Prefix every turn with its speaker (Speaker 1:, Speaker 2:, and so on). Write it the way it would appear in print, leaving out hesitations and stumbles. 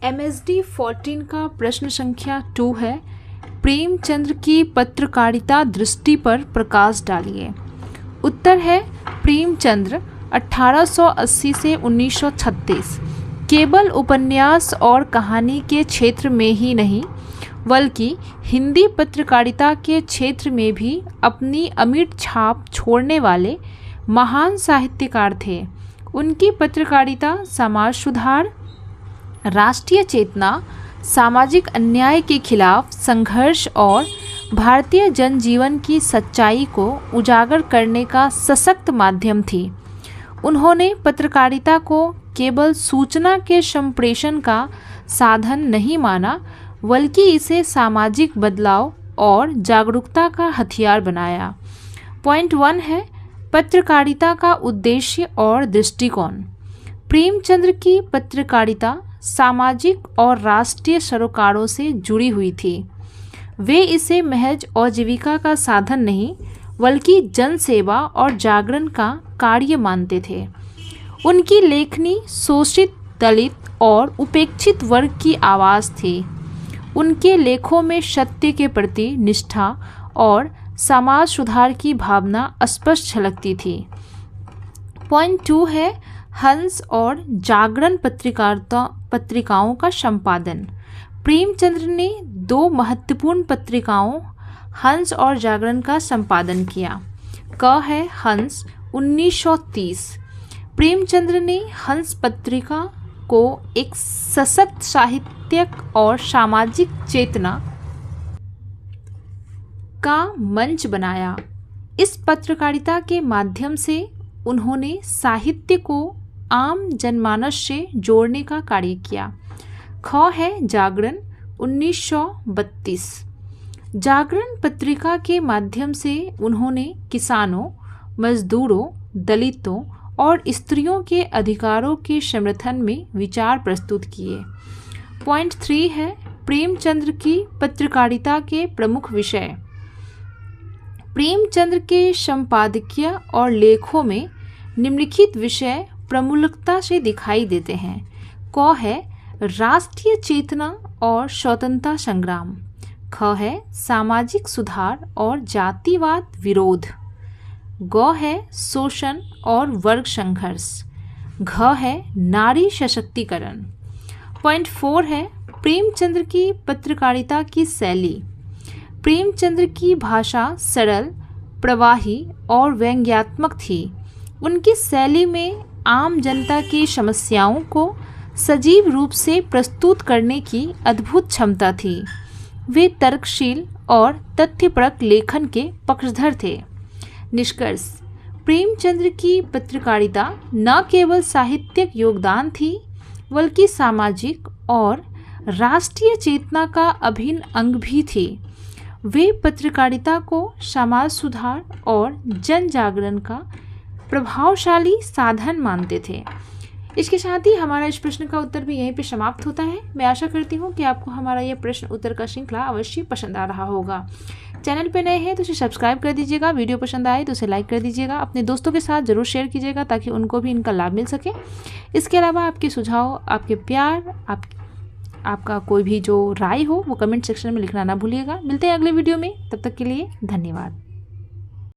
Speaker 1: MSD 14 का प्रश्न संख्या 2 है, प्रेमचंद्र की पत्रकारिता दृष्टि पर प्रकाश डालिए। उत्तर है प्रेमचंद्र 1880 से 1936 केवल उपन्यास और कहानी के क्षेत्र में ही नहीं बल्कि हिंदी पत्रकारिता के क्षेत्र में भी अपनी अमिट छाप छोड़ने वाले महान साहित्यकार थे। उनकी पत्रकारिता समाज सुधार, राष्ट्रीय चेतना, सामाजिक अन्याय के खिलाफ संघर्ष और भारतीय जनजीवन की सच्चाई को उजागर करने का सशक्त माध्यम थी। उन्होंने पत्रकारिता को केवल सूचना के संप्रेषण का साधन नहीं माना बल्कि इसे सामाजिक बदलाव और जागरूकता का हथियार बनाया। पॉइंट 1 है, पत्रकारिता का उद्देश्य और दृष्टिकोण। प्रेमचंद्र की पत्रकारिता सामाजिक और राष्ट्रीय सरोकारों से जुड़ी हुई थी। वे इसे महज आजीविका का साधन नहीं बल्कि जनसेवा और जागरण का कार्य मानते थे। उनकी लेखनी शोषित, दलित और उपेक्षित वर्ग की आवाज़ थी। उनके लेखों में सत्य के प्रति निष्ठा और समाज सुधार की भावना स्पष्ट झलकती थी। पॉइंट 2 है, हंस और जागरण पत्रिकाओं का संपादन। प्रेमचंद्र ने 2 महत्वपूर्ण पत्रिकाओं हंस और जागरण का संपादन किया। क है हंस 1930। प्रेमचंद्र ने हंस पत्रिका को एक सशक्त साहित्यिक और सामाजिक चेतना का मंच बनाया। इस पत्रकारिता के माध्यम से उन्होंने साहित्य को आम जनमानस से जोड़ने का कार्य किया। ख है जागरण 1932। जागरण पत्रिका के माध्यम से उन्होंने किसानों, मजदूरों, दलितों और स्त्रियों के अधिकारों के समर्थन में विचार प्रस्तुत किए। पॉइंट 3 है, प्रेमचंद्र की पत्रकारिता के प्रमुख विषय। प्रेमचंद्र के संपादकीय और लेखों में निम्नलिखित विषय प्रमुखता से दिखाई देते हैं। क है राष्ट्रीय चेतना और स्वतंत्रता संग्राम। ख है सामाजिक सुधार और जातिवाद विरोध। ग है शोषण और वर्ग संघर्ष। घ है नारी सशक्तिकरण। पॉइंट 4 है, प्रेमचंद्र की पत्रकारिता की शैली। प्रेमचंद्र की भाषा सरल, प्रवाही और व्यंग्यात्मक थी। उनकी शैली में आम जनता की समस्याओं को सजीव रूप से प्रस्तुत करने की अद्भुत क्षमता थी। वे तर्कशील और तथ्यपरक लेखन के पक्षधर थे। निष्कर्ष, प्रेमचंद्र की पत्रकारिता न केवल साहित्यिक योगदान थी बल्कि सामाजिक और राष्ट्रीय चेतना का अभिन्न अंग भी थी। वे पत्रकारिता को समाज सुधार और जन जागरण का प्रभावशाली साधन मानते थे। इसके साथ ही हमारा इस प्रश्न का उत्तर भी यहीं पे समाप्त होता है। मैं आशा करती हूँ कि आपको हमारा यह प्रश्न उत्तर का श्रृंखला अवश्य पसंद आ रहा होगा। चैनल पे नए हैं तो इसे सब्सक्राइब कर दीजिएगा, वीडियो पसंद आए तो उसे लाइक कर दीजिएगा, अपने दोस्तों के साथ ज़रूर शेयर कीजिएगा ताकि उनको भी इनका लाभ मिल सके। इसके अलावा आपके सुझाव, आपके प्यार, आपका कोई भी जो राय हो वो कमेंट सेक्शन में लिखना ना भूलिएगा। मिलते हैं अगले वीडियो में, तब तक के लिए धन्यवाद।